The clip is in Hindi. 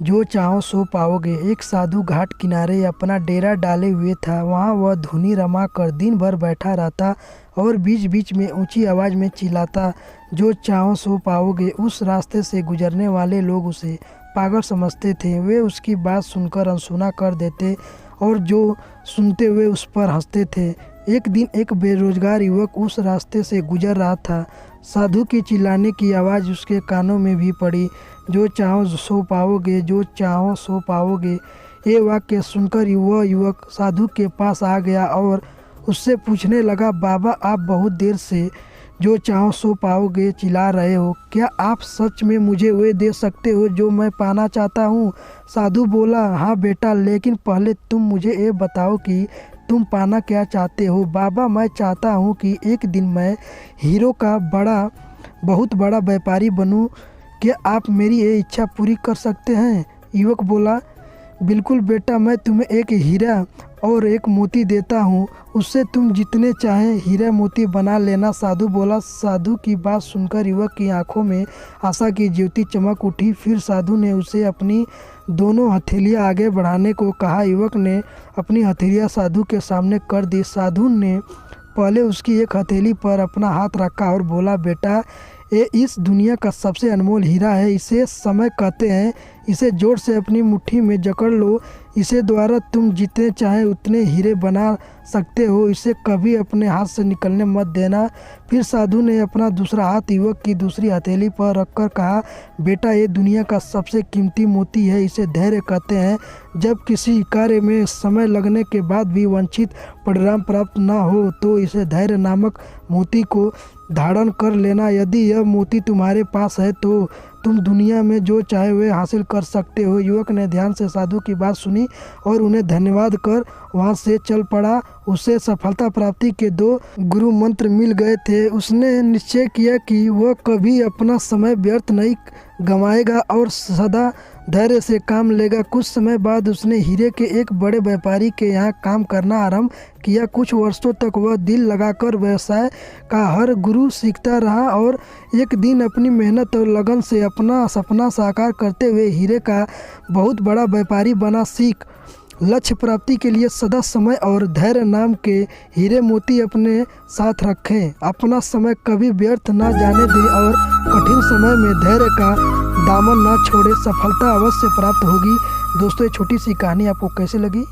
जो चाहो सो पाओगे। एक साधु घाट किनारे अपना डेरा डाले हुए था। वहाँ वह धुनी रमा कर दिन भर बैठा रहता और बीच बीच में ऊंची आवाज़ में चिल्लाता, जो चाहो सो पाओगे। उस रास्ते से गुजरने वाले लोग उसे पागल समझते थे। वे उसकी बात सुनकर अनसुना कर देते और जो सुनते हुए उस पर हंसते थे। एक दिन एक बेरोजगार युवक उस रास्ते से गुजर रहा था। साधु की चिल्लाने की आवाज़ उसके कानों में भी पड़ी, जो चाहो सो पाओगे, जो चाहो सो पाओगे। ये वाक्य सुनकर वह युवक साधु के पास आ गया और उससे पूछने लगा, बाबा आप बहुत देर से जो चाहो सो पाओगे चिल्ला रहे हो, क्या आप सच में मुझे वे दे सकते हो जो मैं पाना चाहता हूँ? साधु बोला, हाँ बेटा, लेकिन पहले तुम मुझे ये बताओ कि तुम पाना क्या चाहते हो? बाबा मैं चाहता हूँ कि एक दिन मैं हीरो का बहुत बड़ा व्यापारी बनूँ। क्या आप मेरी ये इच्छा पूरी कर सकते हैं? युवक बोला, बिल्कुल बेटा, मैं तुम्हें एक हीरा और एक मोती देता हूँ, उससे तुम जितने चाहें हीरा मोती बना लेना। साधु बोला। साधु की बात सुनकर युवक की आंखों में आशा की ज्योति चमक उठी। फिर साधु ने उसे अपनी दोनों हथेलियाँ आगे बढ़ाने को कहा। युवक ने अपनी हथेलियाँ साधु के सामने कर दी। साधु ने पहले उसकी एक हथेली पर अपना हाथ रखा और बोला, बेटा ये इस दुनिया का सबसे अनमोल हीरा है, इसे समय कहते हैं। इसे जोर से अपनी मुट्ठी में जकड़ लो, इसे द्वारा तुम जितने चाहे उतने हीरे बना सकते हो, इसे कभी अपने हाथ से निकलने मत देना। फिर साधु ने अपना दूसरा हाथ युवक की दूसरी हथेली पर रखकर कहा, बेटा ये दुनिया का सबसे कीमती मोती है, इसे धैर्य कहते हैं। जब किसी कार्य में समय लगने के बाद भी वांछित परिणाम प्राप्त न हो तो इसे धैर्य नामक मोती को धारण कर लेना। यदि यह मोती तुम्हारे पास है तो तुम दुनिया में जो चाहे वे हासिल कर सकते हो। युवक ने ध्यान से साधु की बात सुनी और उन्हें धन्यवाद कर वहां से चल पड़ा। उसे सफलता प्राप्ति के 2 गुरु मंत्र मिल गए थे। उसने निश्चय किया कि वह कभी अपना समय व्यर्थ नहीं गंवाएगा और सदा धैर्य से काम लेगा। कुछ समय बाद उसने हीरे के एक बड़े व्यापारी के यहाँ काम करना आरंभ किया। कुछ वर्षों तक वह दिल लगाकर व्यवसाय का हर गुरु सीखता रहा और एक दिन अपनी मेहनत और लगन से अपना सपना साकार करते हुए हीरे का बहुत बड़ा व्यापारी बना। सीख, लक्ष्य प्राप्ति के लिए सदा समय और धैर्य नाम के हीरे मोती अपने साथ रखें। अपना समय कभी व्यर्थ ना जाने दें और कठिन समय में धैर्य का दामन ना छोड़े। सफलता अवश्य प्राप्त होगी। दोस्तों ये छोटी सी कहानी आपको कैसे लगी?